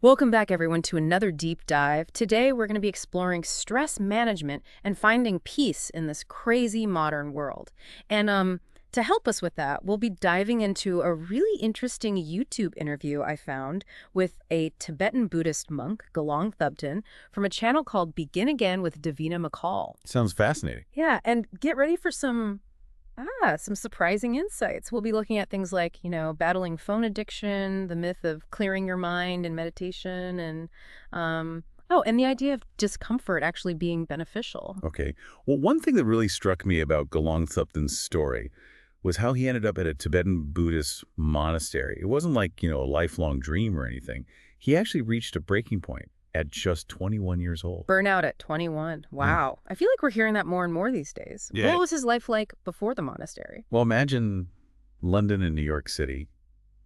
Welcome back, everyone, to another deep dive. Today, we're going to be exploring stress management and finding peace in this crazy modern world. And to help us with that, we'll be diving into a really interesting YouTube interview I found with a Tibetan Buddhist monk, Gelong Thubten, from a channel called Begin Again with Davina McCall. Sounds fascinating. Yeah, and get ready for some surprising insights. We'll be looking at things like, battling phone addiction, the myth of clearing your mind in meditation, and the idea of discomfort actually being beneficial. Okay. Well, one thing that really struck me about Gelong Thubten's story was how he ended up at a Tibetan Buddhist monastery. It wasn't like, a lifelong dream or anything. He actually reached a breaking point at just 21 years old. Burnout at 21. Wow. I feel like we're hearing that more and more these days. Yeah. What was his life like before the monastery? Well, imagine London and New York City,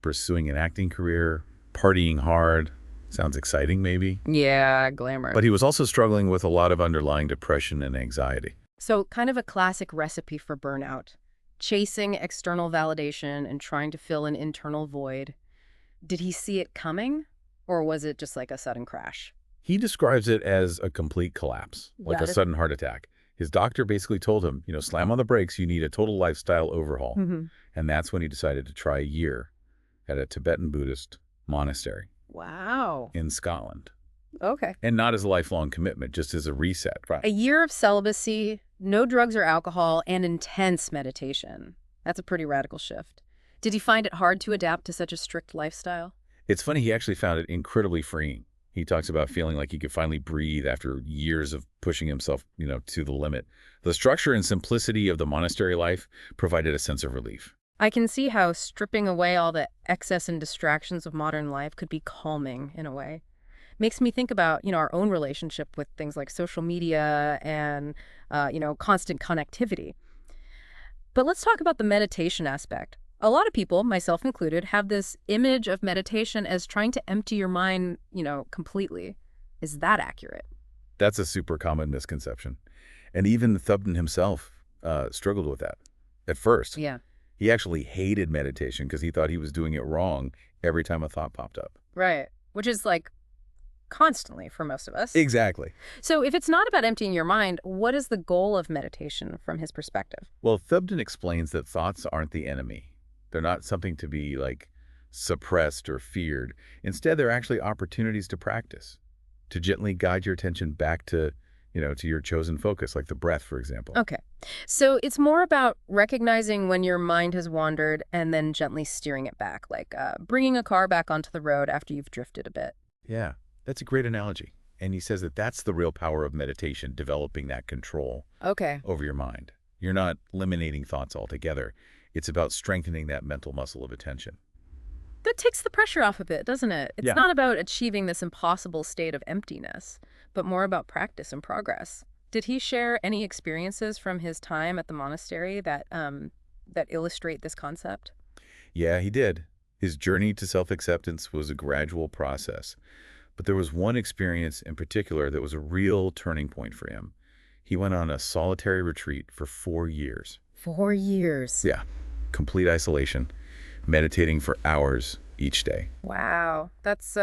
pursuing an acting career, partying hard. Sounds exciting, maybe. Yeah, glamour. But he was also struggling with a lot of underlying depression and anxiety. So kind of a classic recipe for burnout. Chasing external validation and trying to fill an internal void. Did he see it coming? Or was it just like a sudden crash? He describes it as a complete collapse, like a sudden heart attack. His doctor basically told him, slam on the brakes, you need a total lifestyle overhaul. And that's when he decided to try a year at a Tibetan Buddhist monastery. Wow. In Scotland. Okay. And not as a lifelong commitment, just as a reset. A year of celibacy, no drugs or alcohol, and intense meditation. That's a pretty radical shift. Did he find it hard to adapt to such a strict lifestyle? It's funny, he actually found it incredibly freeing. He talks about feeling like he could finally breathe after years of pushing himself, to the limit. The structure and simplicity of the monastery life provided a sense of relief. I can see how stripping away all the excess and distractions of modern life could be calming in a way. Makes me think about, our own relationship with things like social media and, constant connectivity. But let's talk about the meditation aspect. A lot of people, myself included, have this image of meditation as trying to empty your mind, completely. Is that accurate? That's a super common misconception. And even Thubten himself struggled with that at first. Yeah. He actually hated meditation because he thought he was doing it wrong every time a thought popped up. Right. Which is like constantly for most of us. Exactly. So if it's not about emptying your mind, what is the goal of meditation from his perspective? Well, Thubten explains that thoughts aren't the enemy. They're not something to be, suppressed or feared. Instead, they're actually opportunities to practice, to gently guide your attention back to, to your chosen focus, like the breath, for example. Okay. So it's more about recognizing when your mind has wandered and then gently steering it back, like bringing a car back onto the road after you've drifted a bit. Yeah, that's a great analogy. And he says that that's the real power of meditation, developing that control over your mind. You're not eliminating thoughts altogether. It's about strengthening that mental muscle of attention. That takes the pressure off a bit, doesn't it? It's not about achieving this impossible state of emptiness, but more about practice and progress. Did he share any experiences from his time at the monastery that illustrate this concept? Yeah, he did. His journey to self-acceptance was a gradual process. But there was one experience in particular that was a real turning point for him. He went on a solitary retreat for 4 years. 4 years? Yeah. Complete isolation, meditating for hours each day. Wow, that's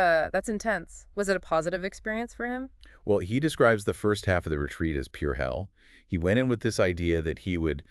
intense. Was it a positive experience for him? Well, he describes the first half of the retreat as pure hell. He went in with this idea that he would,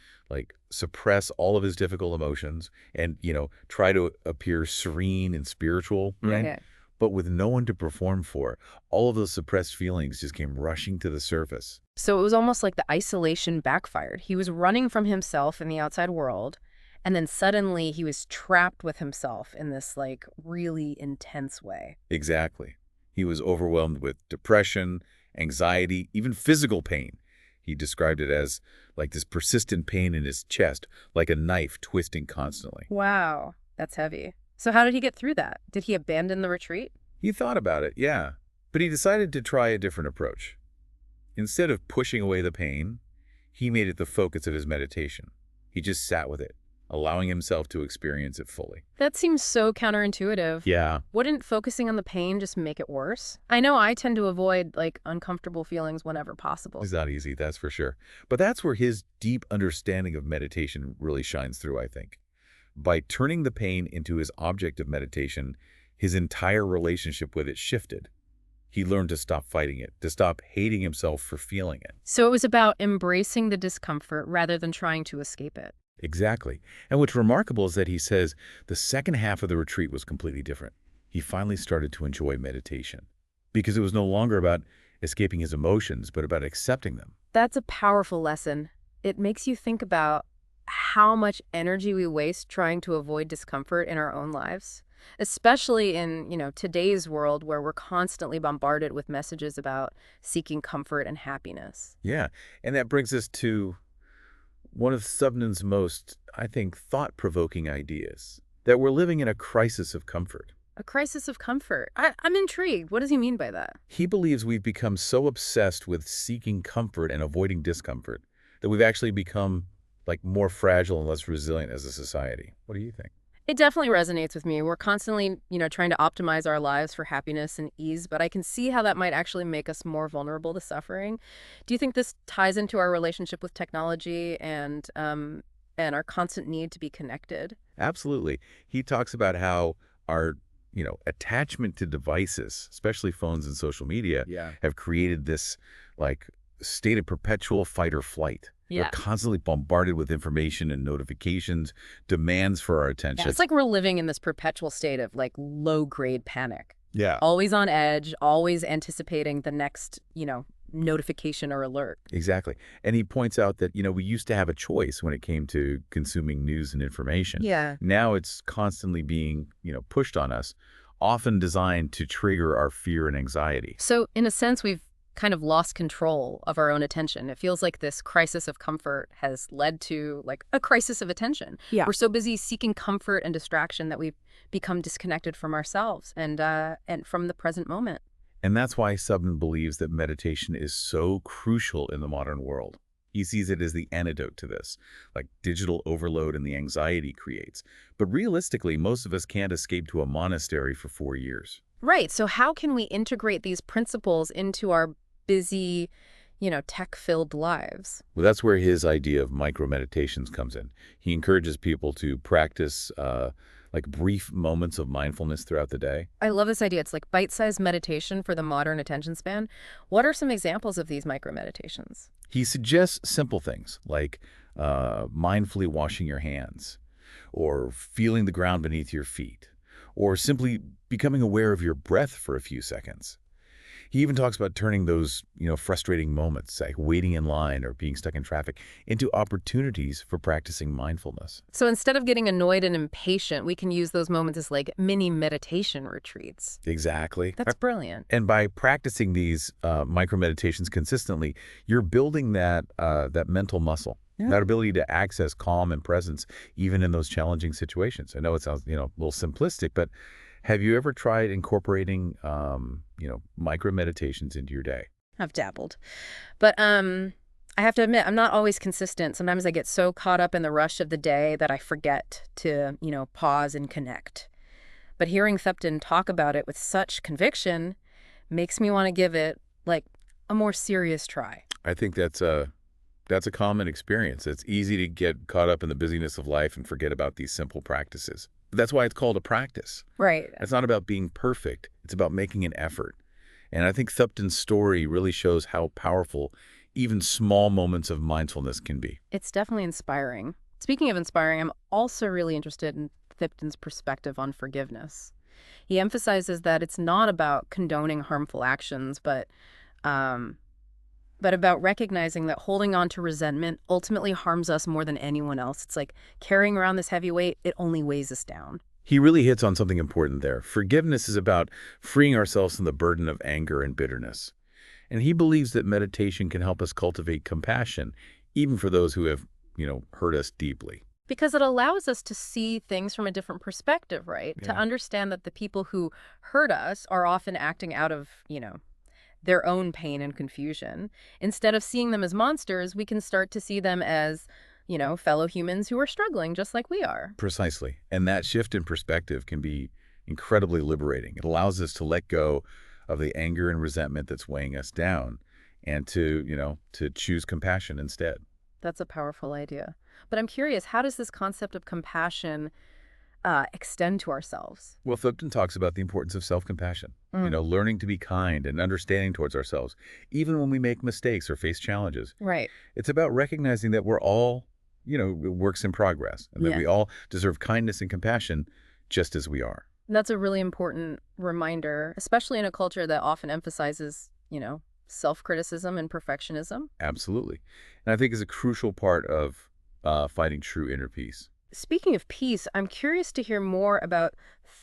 suppress all of his difficult emotions and, try to appear serene and spiritual, right? Okay. But with no one to perform for, all of those suppressed feelings just came rushing to the surface. So it was almost like the isolation backfired. He was running from himself in the outside world, and then suddenly he was trapped with himself in this, really intense way. Exactly. He was overwhelmed with depression, anxiety, even physical pain. He described it as this persistent pain in his chest, like a knife twisting constantly. Wow, that's heavy. So how did he get through that? Did he abandon the retreat? He thought about it, yeah. But he decided to try a different approach. Instead of pushing away the pain, he made it the focus of his meditation. He just sat with it, allowing himself to experience it fully. That seems so counterintuitive. Yeah. Wouldn't focusing on the pain just make it worse? I know I tend to avoid, uncomfortable feelings whenever possible. It's not easy, that's for sure. But that's where his deep understanding of meditation really shines through, I think. By turning the pain into his object of meditation, his entire relationship with it shifted. He learned to stop fighting it, to stop hating himself for feeling it. So it was about embracing the discomfort rather than trying to escape it. Exactly. And what's remarkable is that he says the second half of the retreat was completely different. He finally started to enjoy meditation because it was no longer about escaping his emotions, but about accepting them. That's a powerful lesson. It makes you think about how much energy we waste trying to avoid discomfort in our own lives, especially in, today's world where we're constantly bombarded with messages about seeking comfort and happiness. Yeah. And that brings us to one of Thubten's most, I think, thought-provoking ideas, that we're living in a crisis of comfort. A crisis of comfort. I'm intrigued. What does he mean by that? He believes we've become so obsessed with seeking comfort and avoiding discomfort that we've actually become like more fragile and less resilient as a society. What do you think? It definitely resonates with me. We're constantly, trying to optimize our lives for happiness and ease, but I can see how that might actually make us more vulnerable to suffering. Do you think this ties into our relationship with technology and our constant need to be connected? Absolutely. He talks about how our attachment to devices, especially phones and social media, have created this like state of perpetual fight or flight. We're Yeah. constantly bombarded with information and notifications, demands for our Yeah, attention. it's like we're living in this perpetual state of like low-grade panic. Yeah. Always on edge, always anticipating the next, notification or alert. Exactly. And he points out that, we used to have a choice when it came to consuming news and information. Yeah. Now it's constantly being, pushed on us, often designed to trigger our fear and anxiety. So in a sense, we've kind of lost control of our own attention. It feels like this crisis of comfort has led to like a crisis of attention. Yeah. We're so busy seeking comfort and distraction that we've become disconnected from ourselves and from the present moment. And that's why Thubten believes that meditation is so crucial in the modern world. He sees it as the antidote to this, like digital overload and the anxiety creates. But realistically, most of us can't escape to a monastery for 4 years. Right. So how can we integrate these principles into our busy, tech-filled lives? Well, that's where his idea of micro-meditations comes in. He encourages people to practice like brief moments of mindfulness throughout the day. I love this idea. It's like bite-sized meditation for the modern attention span. What are some examples of these micro-meditations? He suggests simple things like mindfully washing your hands, or feeling the ground beneath your feet, or simply becoming aware of your breath for a few seconds. He even talks about turning those, frustrating moments, like waiting in line or being stuck in traffic, into opportunities for practicing mindfulness. So instead of getting annoyed and impatient, we can use those moments as like mini meditation retreats. Exactly. That's brilliant. And by practicing these micro-meditations consistently, you're building that mental muscle, that ability to access calm and presence, even in those challenging situations. I know it sounds, a little simplistic, but have you ever tried incorporating, micro-meditations into your day? I've dabbled. But I have to admit, I'm not always consistent. Sometimes I get so caught up in the rush of the day that I forget to, pause and connect. But hearing Thubten talk about it with such conviction makes me want to give it, like, a more serious try. I think that's a common experience. It's easy to get caught up in the busyness of life and forget about these simple practices. That's why it's called a practice. Right. It's not about being perfect. It's about making an effort. And I think Thubten's story really shows how powerful even small moments of mindfulness can be. It's definitely inspiring. Speaking of inspiring, I'm also really interested in Thubten's perspective on forgiveness. He emphasizes that it's not about condoning harmful actions, but about recognizing that holding on to resentment ultimately harms us more than anyone else. It's like carrying around this heavy weight, it only weighs us down. He really hits on something important there. Forgiveness is about freeing ourselves from the burden of anger and bitterness. And he believes that meditation can help us cultivate compassion, even for those who have, hurt us deeply. Because it allows us to see things from a different perspective, right? To understand that the people who hurt us are often acting out of, their own pain and confusion. Instead of seeing them as monsters, we can start to see them as, fellow humans who are struggling just like we are. Precisely. And that shift in perspective can be incredibly liberating. It allows us to let go of the anger and resentment that's weighing us down and to choose compassion instead. That's a powerful idea. But I'm curious, how does this concept of compassion extend to ourselves. Well, Thubten talks about the importance of self-compassion, Mm, learning to be kind and understanding towards ourselves, even when we make mistakes or face challenges. right. It's about recognizing that we're all, works in progress and that we Yes. all deserve kindness and compassion just as we are. That's a really important reminder, especially in a culture that often emphasizes, self-criticism and perfectionism. Absolutely. And I think is a crucial part of finding true inner peace. Speaking of peace, I'm curious to hear more about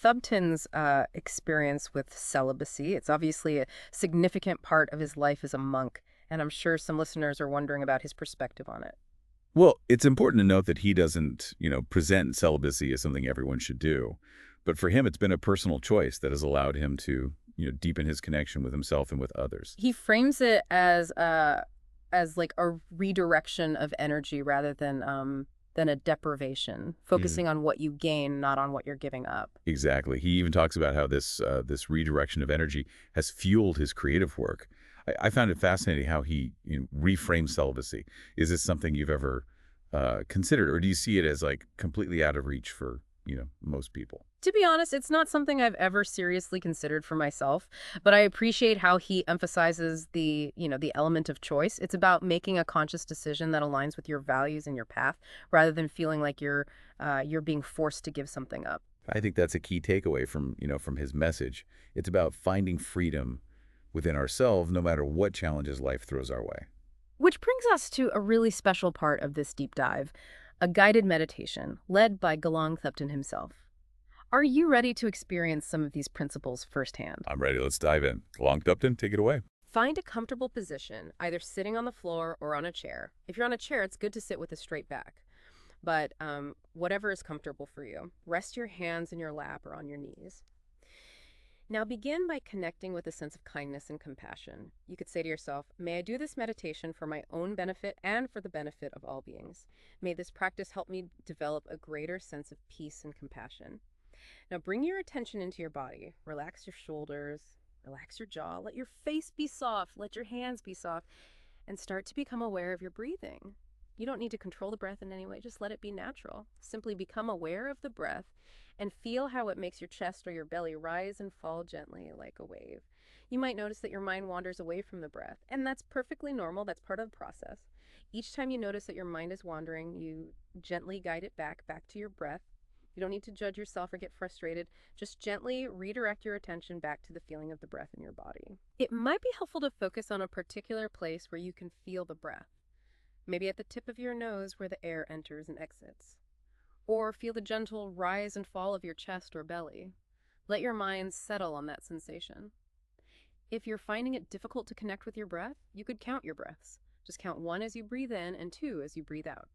Thubten's experience with celibacy. It's obviously a significant part of his life as a monk, and I'm sure some listeners are wondering about his perspective on it. Well, it's important to note that he doesn't, present celibacy as something everyone should do. But for him, it's been a personal choice that has allowed him to, deepen his connection with himself and with others. He frames it as like a redirection of energy rather than a deprivation, Yeah. focusing on what you gain, not on what you're giving up. Exactly. He even talks about how this redirection of energy has fueled his creative work. I found it fascinating how he reframes celibacy. Is this something you've ever considered, or do you see it as like completely out of reach for most people? To be honest, it's not something I've ever seriously considered for myself, but I appreciate how he emphasizes the element of choice. It's about making a conscious decision that aligns with your values and your path, rather than feeling like you're being forced to give something up. I think that's a key takeaway from his message. It's about finding freedom within ourselves, no matter what challenges life throws our way. Which brings us to a really special part of this deep dive, a guided meditation led by Gelong Thubten himself. Are you ready to experience some of these principles firsthand? I'm ready. Let's dive in. Long Upton, take it away. Find a comfortable position, either sitting on the floor or on a chair. If you're on a chair, it's good to sit with a straight back. But whatever is comfortable for you. Rest your hands in your lap or on your knees. Now begin by connecting with a sense of kindness and compassion. You could say to yourself, may I do this meditation for my own benefit and for the benefit of all beings. May this practice help me develop a greater sense of peace and compassion. Now bring your attention into your body. Relax your shoulders, relax your jaw, let your face be soft, let your hands be soft, and start to become aware of your breathing. You don't need to control the breath in any way, just let it be natural. Simply become aware of the breath and feel how it makes your chest or your belly rise and fall gently like a wave. You might notice that your mind wanders away from the breath, and that's perfectly normal. That's part of the process. Each time you notice that your mind is wandering, you gently guide it back to your breath. You don't need to judge yourself or get frustrated. Just gently redirect your attention back to the feeling of the breath in your body. It might be helpful to focus on a particular place where you can feel the breath. Maybe at the tip of your nose where the air enters and exits. Or feel the gentle rise and fall of your chest or belly. Let your mind settle on that sensation. If you're finding it difficult to connect with your breath, you could count your breaths. Just count 1 as you breathe in and 2 as you breathe out.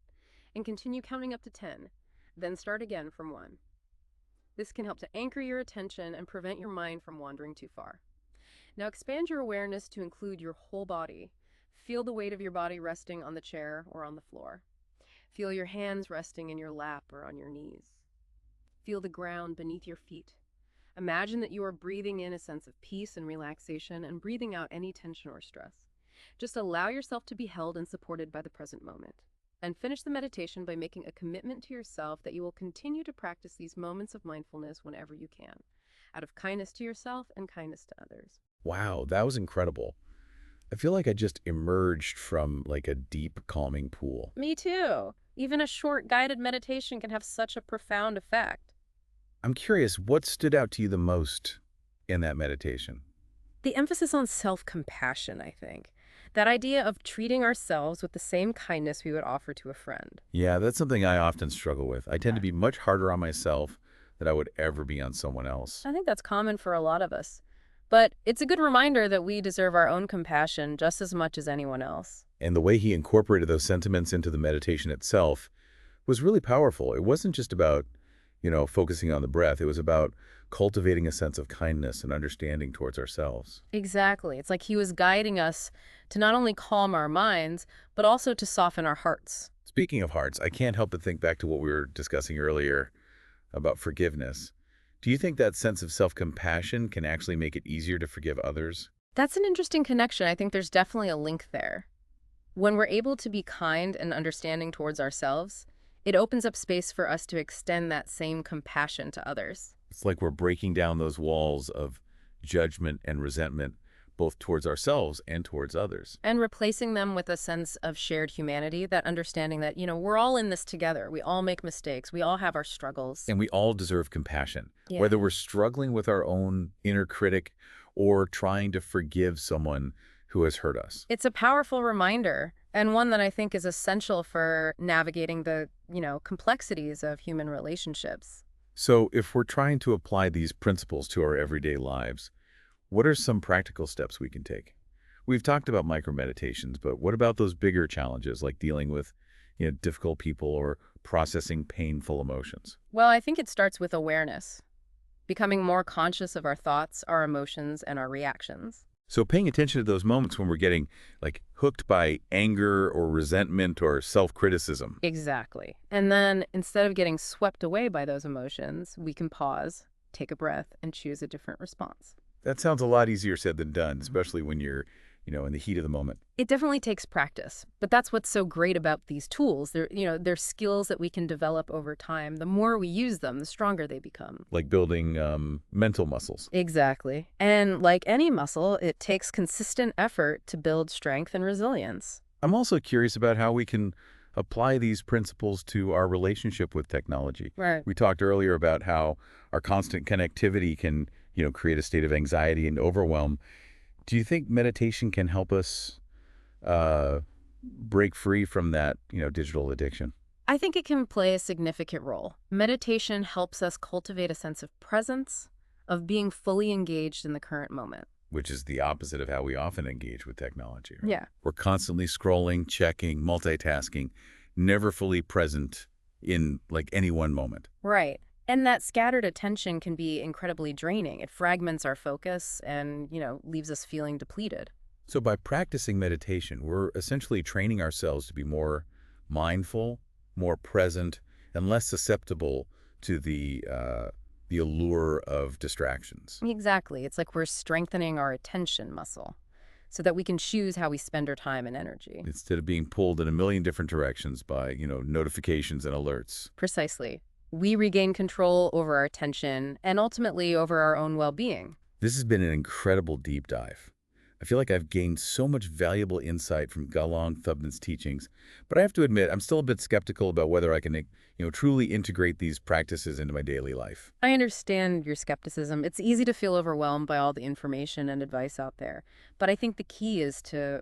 And continue counting up to 10. Then start again from 1. This can help to anchor your attention and prevent your mind from wandering too far. Now expand your awareness to include your whole body. Feel the weight of your body resting on the chair or on the floor. Feel your hands resting in your lap or on your knees. Feel the ground beneath your feet. Imagine that you are breathing in a sense of peace and relaxation and breathing out any tension or stress. Just allow yourself to be held and supported by the present moment. And finish the meditation by making a commitment to yourself that you will continue to practice these moments of mindfulness whenever you can, out of kindness to yourself and kindness to others. Wow, that was incredible. I feel like I just emerged from like a deep, calming pool. Me too. Even a short guided meditation can have such a profound effect. I'm curious, what stood out to you the most in that meditation? The emphasis on self-compassion, I think. That idea of treating ourselves with the same kindness we would offer to a friend. Yeah, that's something I often struggle with. I tend to be much harder on myself than I would ever be on someone else. I think that's common for a lot of us. But it's a good reminder that we deserve our own compassion just as much as anyone else. And the way he incorporated those sentiments into the meditation itself was really powerful. It wasn't just about, focusing on the breath. It was about cultivating a sense of kindness and understanding towards ourselves. Exactly. It's like he was guiding us to not only calm our minds, but also to soften our hearts. Speaking of hearts, I can't help but think back to what we were discussing earlier about forgiveness. Do you think that sense of self-compassion can actually make it easier to forgive others? That's an interesting connection. I think there's definitely a link there. When we're able to be kind and understanding towards ourselves, It opens up space for us to extend that same compassion to others. It's like we're breaking down those walls of judgment and resentment, both towards ourselves and towards others. And replacing them with a sense of shared humanity, that understanding that, we're all in this together. We all make mistakes. We all have our struggles. And we all deserve compassion, Yeah. whether we're struggling with our own inner critic or trying to forgive someone who has hurt us. It's a powerful reminder, and one that I think is essential for navigating the, complexities of human relationships. So if we're trying to apply these principles to our everyday lives, what are some practical steps we can take? We've talked about micro-meditations, but what about those bigger challenges like dealing with, difficult people or processing painful emotions? Well, I think it starts with awareness, becoming more conscious of our thoughts, our emotions, and our reactions. So paying attention to those moments when we're getting like hooked by anger or resentment or self-criticism. Exactly. And then instead of getting swept away by those emotions, we can pause, take a breath, and choose a different response. That sounds a lot easier said than done, especially when you're, in the heat of the moment. It definitely takes practice, but that's what's so great about these tools. They're skills that we can develop over time. The more we use them, the stronger they become. Like building mental muscles. Exactly. And like any muscle, it takes consistent effort to build strength and resilience. I'm also curious about how we can apply these principles to our relationship with technology. Right. We talked earlier about how our constant connectivity can, create a state of anxiety and overwhelm. Do you think meditation can help us break free from that, digital addiction? I think it can play a significant role. Meditation helps us cultivate a sense of presence, of being fully engaged in the current moment. Which is the opposite of how we often engage with technology. Right? Yeah. We're constantly scrolling, checking, multitasking, never fully present in like any one moment. Right. And that scattered attention can be incredibly draining. It fragments our focus and, leaves us feeling depleted. So by practicing meditation, we're essentially training ourselves to be more mindful, more present, and less susceptible to the allure of distractions. Exactly. It's like we're strengthening our attention muscle so that we can choose how we spend our time and energy. Instead of being pulled in a million different directions by, notifications and alerts. Precisely. We regain control over our attention and ultimately over our own well-being. This has been an incredible deep dive. I feel like I've gained so much valuable insight from Gelong Thubten's teachings, but I have to admit I'm still a bit skeptical about whether I can, truly integrate these practices into my daily life. I understand your skepticism. It's easy to feel overwhelmed by all the information and advice out there. But I think the key is to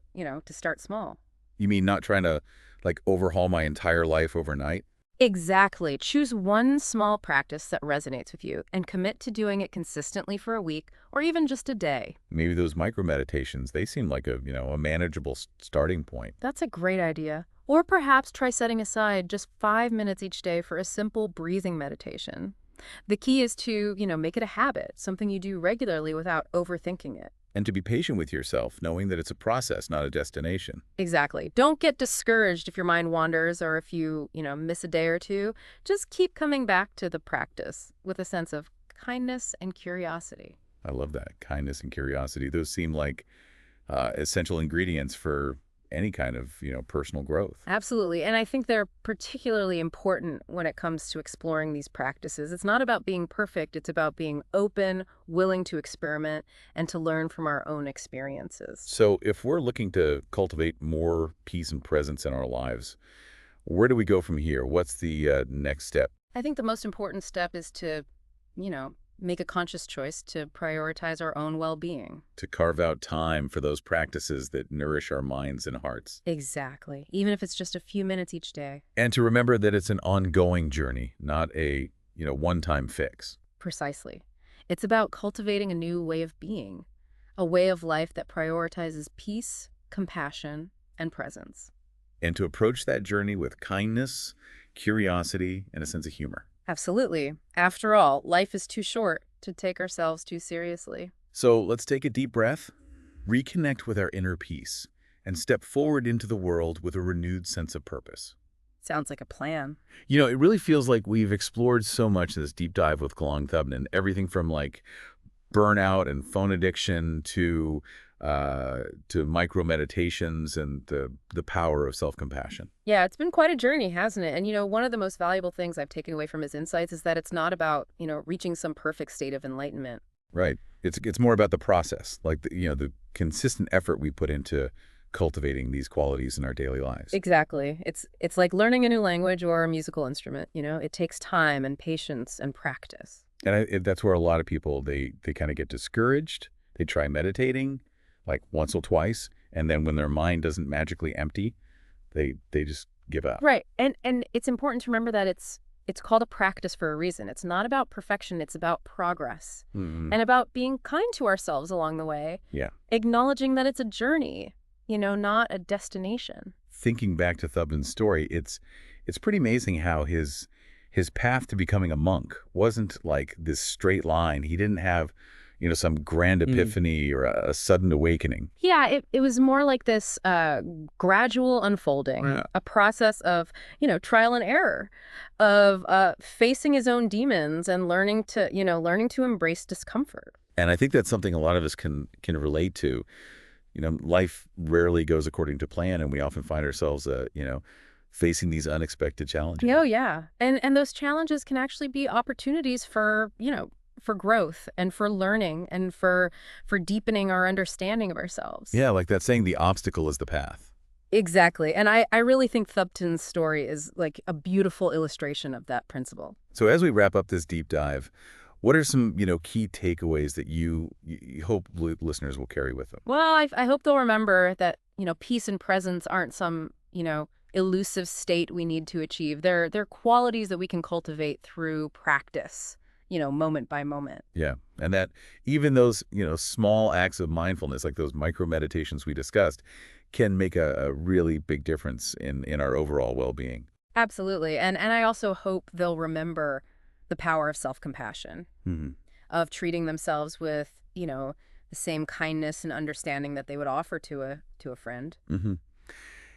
start small. You mean not trying to, like, overhaul my entire life overnight? Exactly. Choose one small practice that resonates with you and commit to doing it consistently for a week or even just a day. Maybe those micro meditations, they seem like a manageable starting point. That's a great idea. Or perhaps try setting aside just 5 minutes each day for a simple breathing meditation. The key is to, make it a habit, something you do regularly without overthinking it. And to be patient with yourself, knowing that it's a process, not a destination. Exactly. Don't get discouraged if your mind wanders or if you, miss a day or two. Just keep coming back to the practice with a sense of kindness and curiosity. I love that. Kindness and curiosity. Those seem like essential ingredients for any kind of, personal growth. Absolutely. And I think they're particularly important when it comes to exploring these practices. It's not about being perfect. It's about being open, willing to experiment, and to learn from our own experiences. So if we're looking to cultivate more peace and presence in our lives, where do we go from here? What's the next step? I think the most important step is to, make a conscious choice to prioritize our own well-being. To carve out time for those practices that nourish our minds and hearts. Exactly. Even if it's just a few minutes each day. And to remember that it's an ongoing journey, not a, one-time fix. Precisely. It's about cultivating a new way of being, a way of life that prioritizes peace, compassion, and presence. And to approach that journey with kindness, curiosity, and a sense of humor. Absolutely. After all, life is too short to take ourselves too seriously. So let's take a deep breath, reconnect with our inner peace, and step forward into the world with a renewed sense of purpose. Sounds like a plan. It really feels like we've explored so much in this deep dive with Gelong Thubten, everything from like burnout and phone addiction to micro meditations and the power of self-compassion. Yeah, it's been quite a journey, hasn't it? And, one of the most valuable things I've taken away from his insights is that it's not about, reaching some perfect state of enlightenment. Right. It's more about the process, like the consistent effort we put into cultivating these qualities in our daily lives. Exactly. It's like learning a new language or a musical instrument, It takes time and patience and practice. And that's where a lot of people, they kind of get discouraged. They try meditating like once or twice, and then when their mind doesn't magically empty, they just give up. Right. And it's important to remember that it's called a practice for a reason. It's not about perfection, it's about progress. Mm-hmm. And about being kind to ourselves along the way. Yeah. Acknowledging that it's a journey, not a destination. Thinking back to Thubten's story, it's pretty amazing how his path to becoming a monk wasn't like this straight line. He didn't have, some grand epiphany or a sudden awakening. Yeah, it was more like this gradual unfolding, Yeah. a process of, trial and error, of facing his own demons and learning to embrace discomfort. And I think that's something a lot of us can relate to. Life rarely goes according to plan, and we often find ourselves, facing these unexpected challenges. Oh, yeah. And those challenges can actually be opportunities for growth and for learning and for deepening our understanding of ourselves. Yeah, like that saying, the obstacle is the path. Exactly. And I really think Thubten's story is like a beautiful illustration of that principle. So as we wrap up this deep dive, what are some, key takeaways that you hope listeners will carry with them? Well, I hope they'll remember that, peace and presence aren't some, elusive state we need to achieve. They're qualities that we can cultivate through practice, moment by moment. Yeah. And that even those, small acts of mindfulness, like those micro meditations we discussed, can make a really big difference in our overall well-being. Absolutely. And I also hope they'll remember the power of self-compassion, Mm-hmm. of treating themselves with, the same kindness and understanding that they would offer to a friend. Mm-hmm.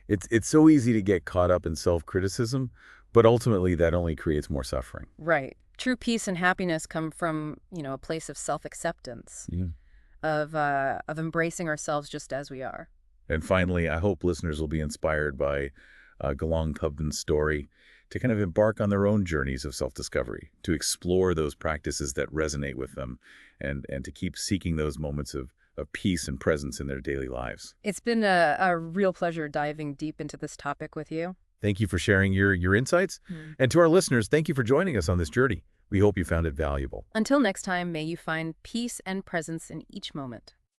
It's so easy to get caught up in self-criticism, but ultimately that only creates more suffering. Right. True peace and happiness come from, a place of self-acceptance, Yeah. of embracing ourselves just as we are. And finally, I hope listeners will be inspired by Gelong Thubten's story to kind of embark on their own journeys of self-discovery, to explore those practices that resonate with them, and to keep seeking those moments of peace and presence in their daily lives. It's been a real pleasure diving deep into this topic with you. Thank you for sharing your insights. And to our listeners, thank you for joining us on this journey. We hope you found it valuable. Until next time, may you find peace and presence in each moment.